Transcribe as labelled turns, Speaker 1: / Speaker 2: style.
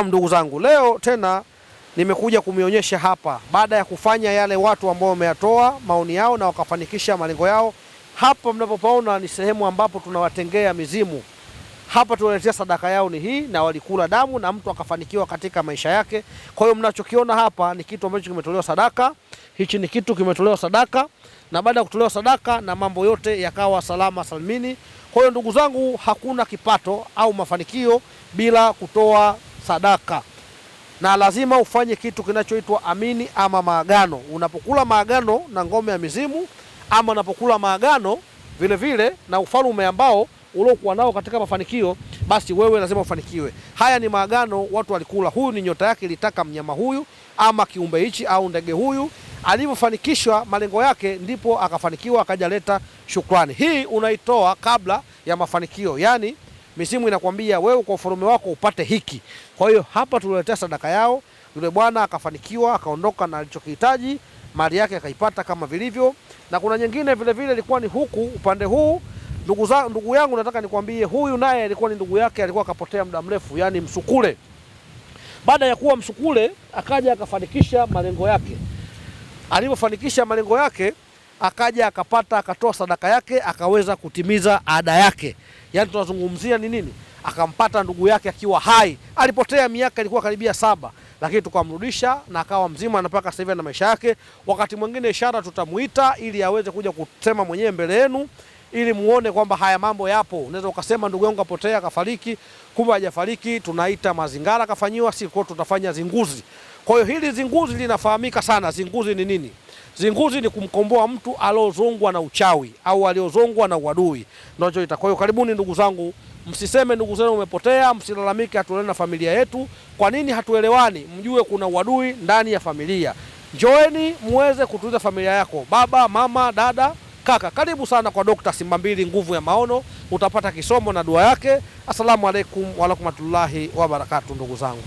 Speaker 1: Ndugu zangu, leo tena nimekuja kumionyesha hapa baada ya kufanya yale watu ambao wameyatoa maoni yao na wakafanikisha malengo yao. Hapa mnapopaona ni sehemu ambapo tunawatengea mizimu. Hapa tunaletea sadaka yao ni hii, na walikula damu na mtu akafanikiwa katika maisha yake. Kwa hiyo mnachokiona hapa ni kitu ambacho kimetolewa sadaka. Hichi ni kitu kimetolewa sadaka, na baada ya kutolewa sadaka na mambo yote yakawa salama salmini. Kwa hiyo ndugu zangu, hakuna kipato au mafanikio bila kutoa sadaka, na lazima ufanye kitu kinachoitwa amini ama maagano. Unapokula maagano na ngome ya mizimu, ama unapokula maagano vile vile na ufalme ambao uliokuwa nao katika mafanikio, basi wewe lazima ufanikiwe. Haya ni maagano watu walikula. Huyu ni nyota yake ilitaka mnyama huyu ama kiumbe hichi au ndege huyu, alivyofanikishwa malengo yake ndipo akafanikiwa, akajaleta shukrani. Hii unaitoa kabla ya mafanikio, yani mizimu inakwambia wewe kwa ufalme wako upate hiki. Kwa hiyo hapa tuliletea sadaka yao, yule bwana akafanikiwa, akaondoka na alichokihitaji, mali yake akaipata kama vilivyo. Na kuna nyingine vile vile ilikuwa ni huku upande huu. Ndugu yangu, nataka nikwambie, huyu naye alikuwa ni ndugu yake, alikuwa akapotea muda mrefu, yani msukule. Baada ya kuwa msukule, akaja akafanikisha malengo yake. Alipofanikisha malengo yake, akaja akapata, akatoa sadaka yake, akaweza kutimiza ada yake. Yani tunazungumzia ni nini? Akampata ndugu yake akiwa hai. Alipotea miaka ilikuwa karibia 7, lakini tukamrudisha na akawa mzima na mpaka sasa hivi na maisha yake. Wakati mwingine ishara tutamuita ili aweze kuja kusema mwenyewe mbele yenu, ili muone kwamba haya mambo yapo. Unaweza ukasema ndugu yangu kapotea, kafariki, kumbe hajafariki. Tunaita mazingara kafanyiwa, si kwa tutafanya zinguzi. Kwa hiyo hili zinguzi linafahamika sana. Zinguzi ni nini? Zinguzi ni kumkomboa mtu aliozongwa na uchawi au aliozongwa na uadui. Ndio. Kwa hiyo karibuni ndugu zangu, msiseme ndugu zenu umepotea, msilalamike hatuelewani na familia yetu. Kwa nini hatuelewani? Mjue kuna uadui ndani ya familia. Njoeni muweze kutuliza familia yako, baba, mama, dada, kaka. Karibu sana kwa Dr. Simbambili, nguvu ya maono. Utapata kisomo na dua yake. Asalamu alaikum warahmatullahi wabarakatuh ndugu zangu.